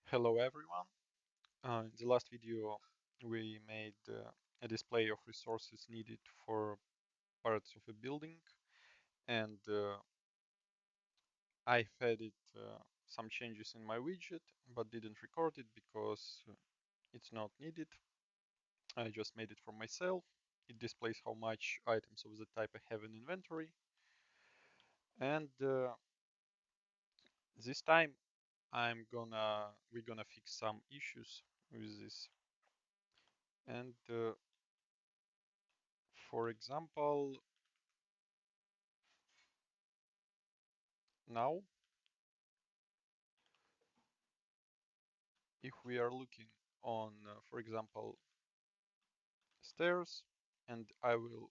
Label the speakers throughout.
Speaker 1: Hello everyone. In the last video we made a display of resources needed for parts of a building, and I've added some changes in my widget but didn't record it because it's not needed. I just made it for myself. It displays how much items of the type I have in inventory, and this time we're gonna fix some issues with this. And for example, now if we are looking on, for example, stairs, and I will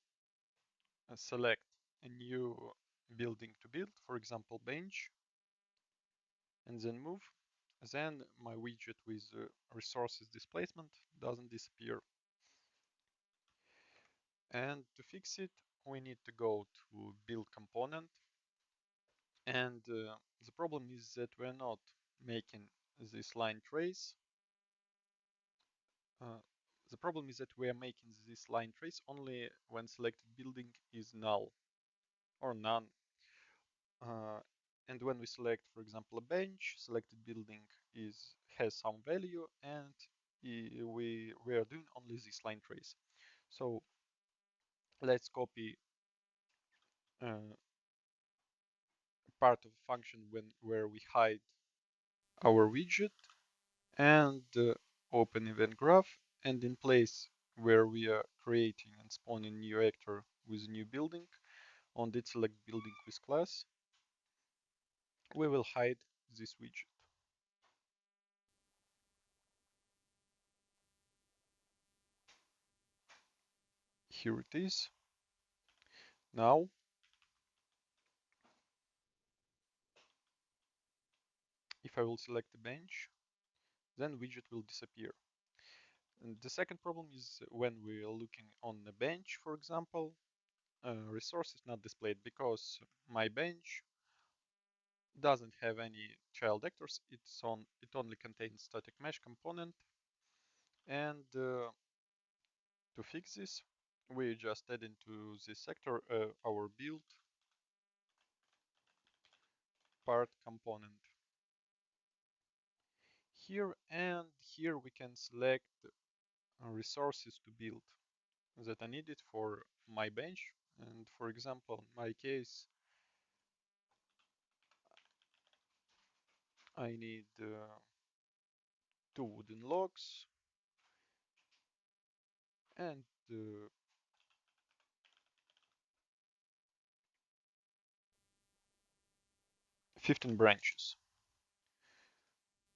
Speaker 1: select a new building to build, for example, bench, and then move, then my widget with resources displacement doesn't disappear. And to fix it, we need to go to build component. And the problem is that we're not making this line trace. Uh, the problem is that we are making this line trace only when selected building is null or none. Uh, and when we select, for example, a bench, selected building has some value, and we are doing only this line trace. So let's copy part of the function where we hide our widget and open event graph, and in place where we are creating and spawning new actor with new building, on did select building with class, we will hide this widget. Here it is. Now, if I will select a bench, then widget will disappear. And the second problem is when we are looking on the bench, for example, resource is not displayed because my bench doesn't have any child actors. It only contains static mesh component. And to fix this, we just add into this sector our build part component here, and here we can select resources to build that are needed for my bench. And for example, in my case, I need 2 wooden logs and 15 branches.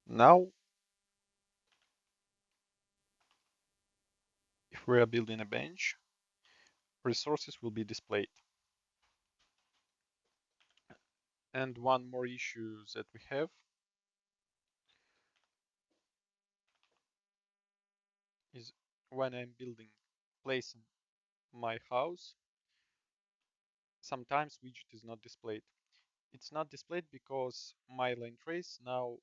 Speaker 1: Now, if we are building a bench, resources will be displayed. And one more issue that we have is when I'm placing my house, sometimes widget is not displayed. It's not displayed because my line trace now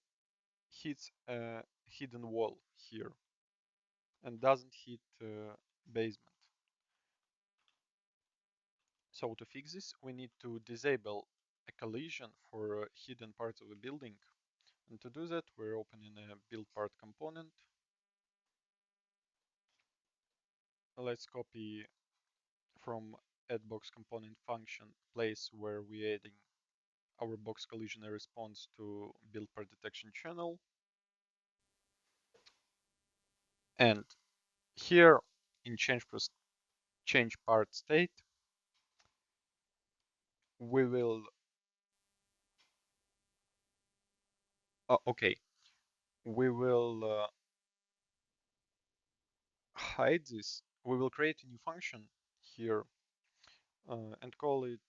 Speaker 1: hits a hidden wall here and doesn't hit basement. So to fix this, we need to disable a collision for hidden parts of a building. And to do that, we're opening a build part component. Let's copy from add box component function place where we're adding our box collision response to build part detection channel. And here in change part state, we will okay, we will hide this. We will create a new function here and call it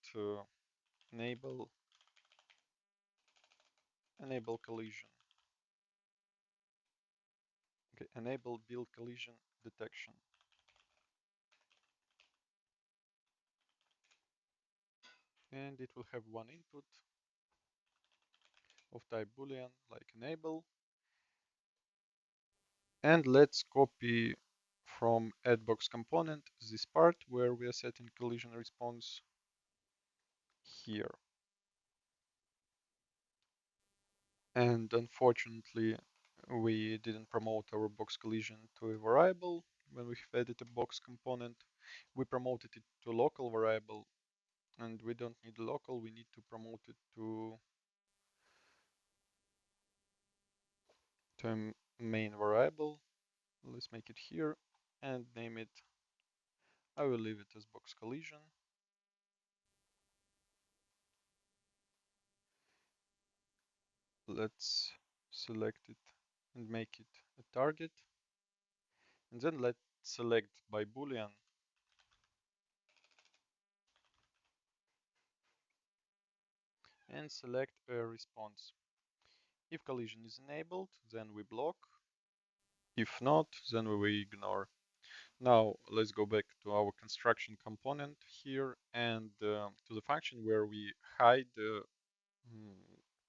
Speaker 1: enable collision. Okay, enable build collision detection. And it will have one input of type boolean like enable. And let's copy from add-box component this part where we are setting collision response here. And unfortunately, we didn't promote our box collision to a variable when we have added a box component. We promoted it to local variable, and we don't need local, we need to promote it to a main variable. Let's make it here and name it, I will leave it as box collision. Let's select it and make it a target. And then let's select by Boolean and select a response. If collision is enabled, then we block. If not, then we will ignore. Now let's go back to our construction component here and to the function where we hide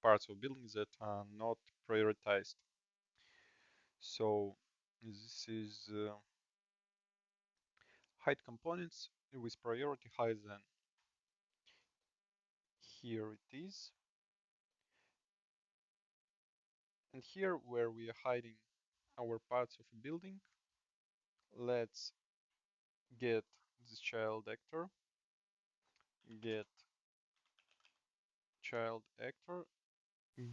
Speaker 1: parts of buildings that are not prioritized. So this is hide components with priority higher than. Here it is. And here where we are hiding our parts of a building, let's get this child actor, get child actor,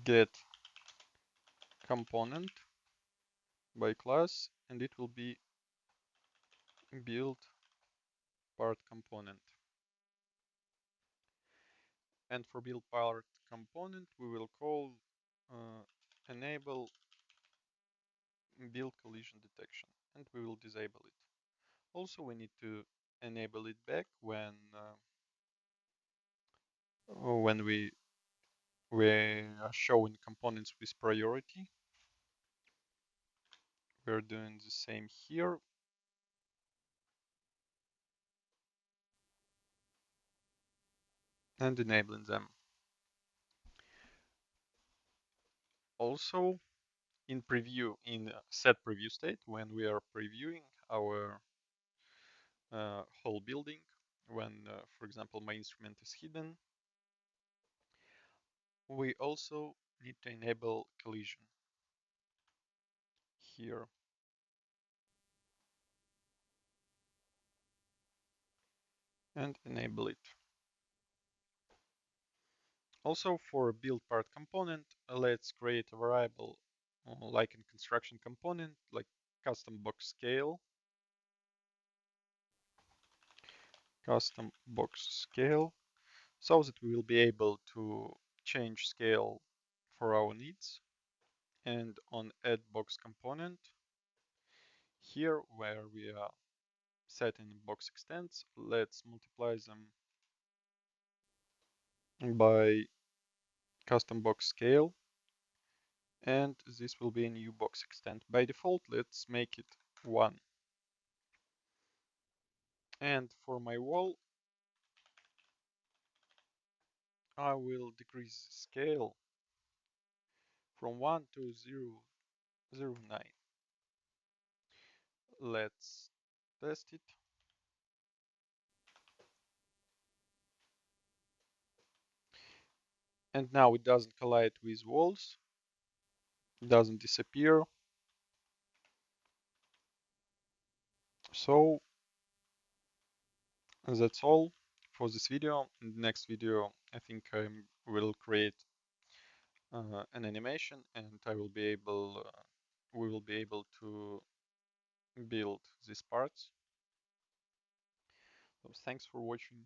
Speaker 1: get component by class, and it will be build part component. And for build part component, we will call enable build collision detection, and we will disable it. Also, we need to enable it back when we are showing components with priority. We're doing the same here. And enabling them. Also, in preview, in set preview state, when we are previewing our whole building, when, for example, my instrument is hidden, we also need to enable collision here. And enable it. Also, for build part component, let's create a variable like in construction component, like custom box scale. Custom box scale, so that we will be able to change scale for our needs. And on add box component, here where we are setting box extents, let's multiply them by custom box scale, and this will be a new box extent. By default, let's make it 1. And for my wall, I will decrease scale from 1 to 0.009. Let's test it. And now it doesn't collide with walls, doesn't disappear. So that's all for this video. In the next video, I think I will create an animation, and we will be able to build these parts. So thanks for watching.